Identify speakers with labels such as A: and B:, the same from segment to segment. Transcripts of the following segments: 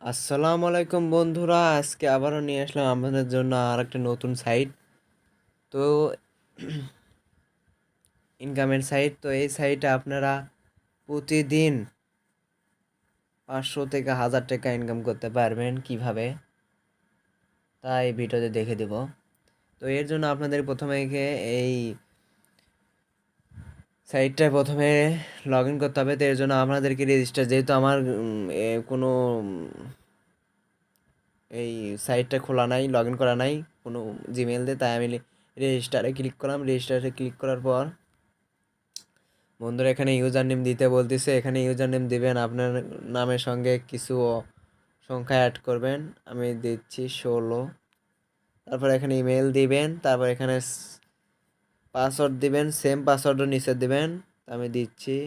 A: আসসালামু আলাইকুম বন্ধুরা, আজকে আবারও নিয়ে আসলাম আপনাদের জন্য আর একটা নতুন সাইট। তো ইনকামের সাইট। তো এই সাইটে আপনারা প্রতিদিন 500 থেকে 1000 টাকা ইনকাম করতে পারবেন কিভাবে, তাই এই ভিডিওতে দেখে দেব। তো এর জন্য আপনাদের প্রথমে এই সাইটটায় প্রথমে লগ ইন করতে হবে। তো এর জন্য আপনাদেরকে রেজিস্টার, যেহেতু আমার কোনো এই সাইটটা খোলা নাই, লগ ইন করা নাই কোনো জিমেল দিয়ে, তাই আমি রেজিস্টারে ক্লিক করলাম। রেজিস্টারে ক্লিক করার পর বন্ধুরা এখানে ইউজার নেম দিতে বলতেছে। এখানে ইউজার নেম দিবেন, আপনার নামের সঙ্গে কিছু সংখ্যা অ্যাড করবেন। আমি দিচ্ছি 16। তারপর এখানে ইমেল দিবেন, তারপর এখানে পাসওয়ার্ড দিবেন, সেম পাসওয়ার্ডও নিচে দিবেন। আমি দিচ্ছি।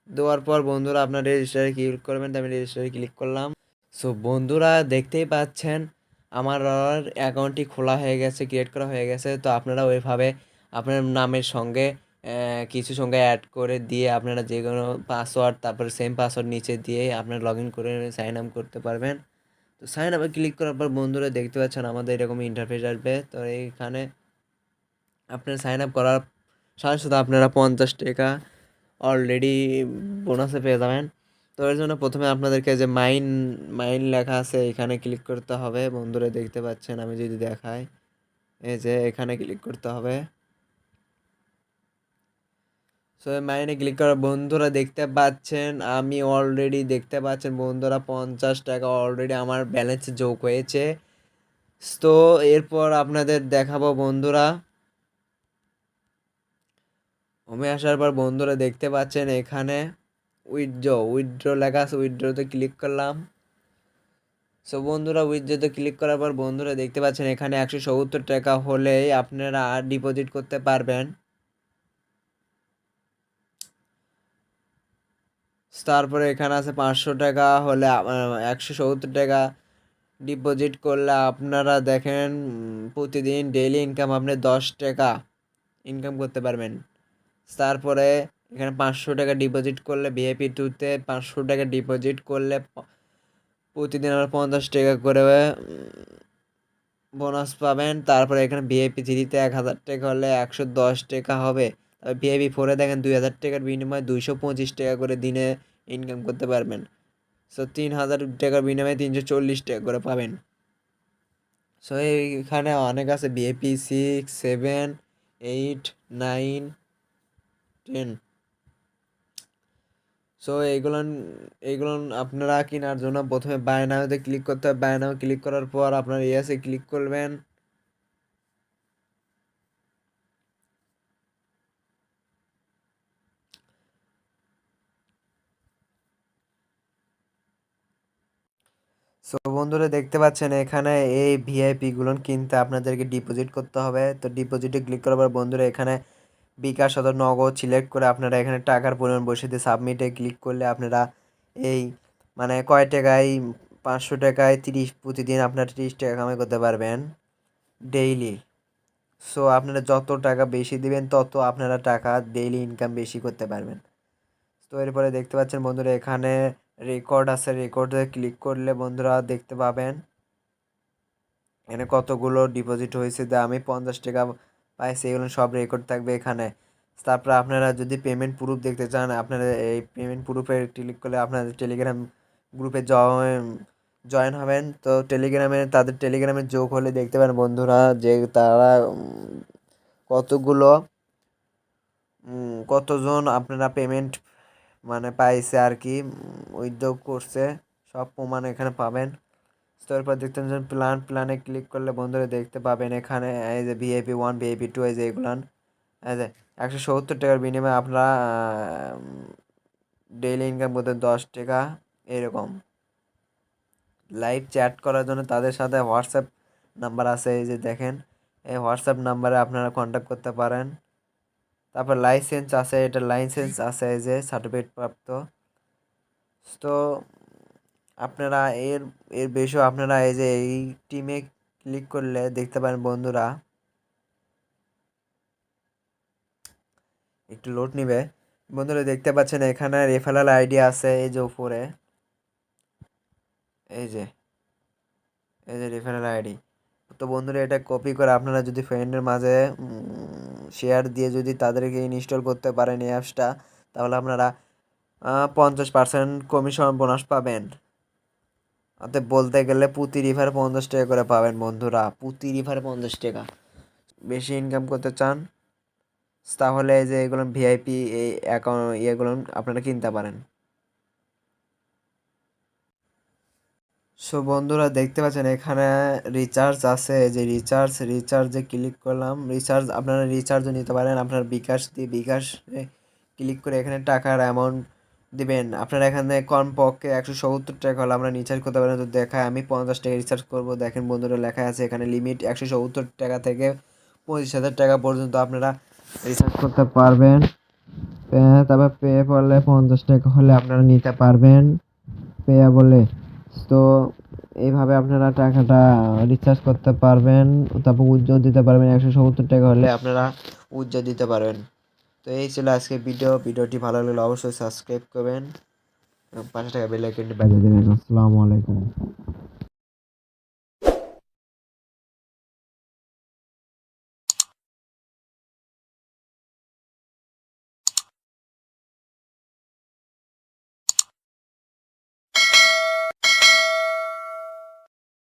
A: দেওয়ার পর বন্ধুরা আপনার রেজিস্টারে ক্লিক করবেন। তো আমি রেজিস্টারে ক্লিক করলাম। সো বন্ধুরা দেখতেই পাচ্ছেন আমার অ্যাকাউন্টটি খোলা হয়ে গেছে, ক্রিয়েট করা হয়ে গেছে। তো আপনারা ওইভাবে আপনার নামের সঙ্গে কিছু সংখ্যা অ্যাড করে দিয়ে আপনারা যে কোনো পাসওয়ার্ড, তারপরে সেম পাসওয়ার্ড নিচে দিয়ে আপনারা লগ ইন করে সাইন আপ করতে পারবেন। তো সাইন আপে ক্লিক করার পর বন্ধুরা দেখতে পাচ্ছেন আমাদের এরকম ইন্টারফেস আসবে। তো এইখানে আপনার সাইন আপ করার সাথে সাথে আপনারা 50 টাকা অলরেডি বোনাসে পেয়ে যাবেন। তো এর জন্য প্রথমে আপনাদেরকে যে মাইন মাইন লেখা আছে এখানে ক্লিক করতে হবে। বন্ধুরা দেখতে পাচ্ছেন, আমি যদি দেখাই, এই যে এখানে ক্লিক করতে হবে। সো মাইনে ক্লিক করা বন্ধুরা দেখতে পাচ্ছেন, আমি অলরেডি দেখতে পাচ্ছেন বন্ধুরা 50 টাকা অলরেডি আমার ব্যালেন্সে যোগ হয়েছে। তো এরপর আপনাদের দেখাবো বন্ধুরা, হোমে আসার পর বন্ধুরা দেখতে পাচ্ছেন এখানে উইথড্র লেখা আছে। উইথড্রতে ক্লিক করলাম। সো বন্ধুরা উইথড্রতে ক্লিক করার পর বন্ধুরা দেখতে পাচ্ছেন এখানে 170 টাকা হলেই আপনারা ডিপোজিট করতে পারবেন। তারপরে এখানে আছে 500 টাকা হলে 170 টাকা ডিপোজিট করলে আপনারা দেখেন প্রতিদিন ডেইলি ইনকাম আপনি 10 টাকা ইনকাম করতে পারবেন। তারপরে এখানে 500 টাকা ডিপোজিট করলে ভিআইপি টুতে 500 টাকা ডিপোজিট করলে প্রতিদিন আমরা 50 টাকা করে বোনাস পাবেন। তারপরে এখানে ভিআইপি থ্রিতে 1000 টাকা হলে 110 টাকা হবে। তবে ভিআইপি ফোরে দেখেন 2000 টাকার বিনিময়ে 225 টাকা করে দিনে ইনকাম করতে পারবেন। সো 3000 টাকার বিনিময়ে 340 টাকা করে পাবেন। সো এইখানে অনেক আছে, ভিআইপি 6, 7, 8, 9, 10। সো এইগুলো আপনারা কেনার জন্য প্রথমে বাই নাওতে ক্লিক করতে হবে। বাই নাও ক্লিক করার পর আপনার ইয়েসে ক্লিক করবেন। সো বন্ধুরা দেখতে পাচ্ছেন এখানে এই ভিআইপিগুলো কিনতে আপনাদেরকে ডিপোজিট করতে হবে। তো ডিপোজিটে ক্লিক করার পর বন্ধুরা এখানে বিকাশ অথবা নগদ সিলেক্ট করে আপনারা এখানে টাকার পরিমাণ বসিয়ে দিয়ে সাবমিটে ক্লিক করলে আপনারা এই মানে কয় টাকায়, 500 টাকায় প্রতিদিন আপনারা 30 টাকা কামাই করতে পারবেন ডেইলি। সো আপনারা যত টাকা বেশি দিবেন তত আপনারা টাকা ডেইলি ইনকাম বেশি করতে পারবেন। তো এরপরে দেখতে পাচ্ছেন বন্ধুরা এখানে রেকর্ড আছে। রেকর্ডে ক্লিক করলে বন্ধুরা দেখতে পাবেন এখানে কতগুলো ডিপোজিট হয়েছে। আমি 50 টাকা পাইছি, এগুলো সব রেকর্ড থাকবে এখানে। তারপরে আপনারা যদি পেমেন্ট প্রুফ দেখতে চান, আপনারা এই পেমেন্ট প্রুফে ক্লিক করলে আপনাদের টেলিগ্রাম গ্রুপে জয়েন হবেন। তো তাদের টেলিগ্রামে যোগ হলে দেখতে পারেন বন্ধুরা যে তারা কতগুলো কতজন আপনারা পেমেন্ট মানে পাইছে আর কি, উইথড্র করছে, সব প্রমাণ এখানে পাবেন। তো এরপর দেখতে পাচ্ছেন প্ল্যানে ক্লিক করলে বন্ধুরা দেখতে পাবেন এখানে এই যে VIP 1, VIP 2, এই যে এগুলান এই যে 170 টাকার বিনিময়ে আপনারা ডেইলি ইনকাম করতে 10 টাকা এরকম। লাইভ চ্যাট করার জন্য তাদের সাথে হোয়াটসঅ্যাপ নাম্বার আছে, এই যে দেখেন এই হোয়াটসঅ্যাপ নাম্বারে আপনারা কন্ট্যাক্ট করতে পারেন। তারপর লাইসেন্স আছে, এটা লাইসেন্স আছে এই যে সার্টিফিকেট প্রাপ্ত। তো আপনারা এর এর বেশিও আপনারা এই যে এই টিমে ক্লিক করলে দেখতে পারেন বন্ধুরা, একটু লোড নিবে। বন্ধুরা দেখতে পাচ্ছেন এখানে রেফারেল আইডি আছে, এই যে উপরে, এই যে রেফারেল আইডি। তো বন্ধুরা এটা কপি করে আপনারা যদি ফ্রেন্ডের মাঝে শেয়ার দিয়ে যদি তাদেরকে ইনস্টল করতে পারেন এই অ্যাপসটা, তাহলে আপনারা 50% কমিশন বোনাস পাবেন। অতএব বলতে গেলে প্রতি রিফারে 50 টাকা করে পাবেন বন্ধুরা, প্রতি রিফারে 50 টাকা। বেশি ইনকাম করতে চান তাহলে এই যে এগুলো ভিআইপি এই অ্যাকাউন্ট ইয়েগুলো আপনারা কিনতে পারেন। সো বন্ধুরা দেখতে পাচ্ছেন এখানে রিচার্জ আছে, এই যে রিচার্জে ক্লিক করলাম। আপনারা রিচার্জও নিতে পারেন আপনার বিকাশ দিয়ে, বিকাশে ক্লিক করে এখানে টাকার অ্যামাউন্ট দিবেন। আপনারা এখানে কমপক্ষে 170 টাকা হলে আমরা রিচার্জ করতে পারেন। তো দেখায় আমি 50 টাকা রিচার্জ করব। দেখেন বন্ধুরা লেখা আছে এখানে লিমিট 170 টাকা থেকে 25,000 টাকা পর্যন্ত আপনারা রিচার্জ করতে পারবেন। তারপর পে করলে 50 টাকা হলে আপনারা নিতে পারবেন পেয়া বলে। তো এইভাবে আপনারা টাকাটা রিচার্জ করতে পারবেন, তারপর উজ্জ্বল দিতে পারবেন। 170 টাকা হলে আপনারা উজ্জ্বল দিতে পারবেন। তো এই ছিল আজকে ভিডিওটি ভালো লাগলে অবশ্যই সাবস্ক্রাইব করবেন এবং 5 টাকা বেল আইকনটি বাজিয়ে দেবেন। আসসালামু আলাইকুম।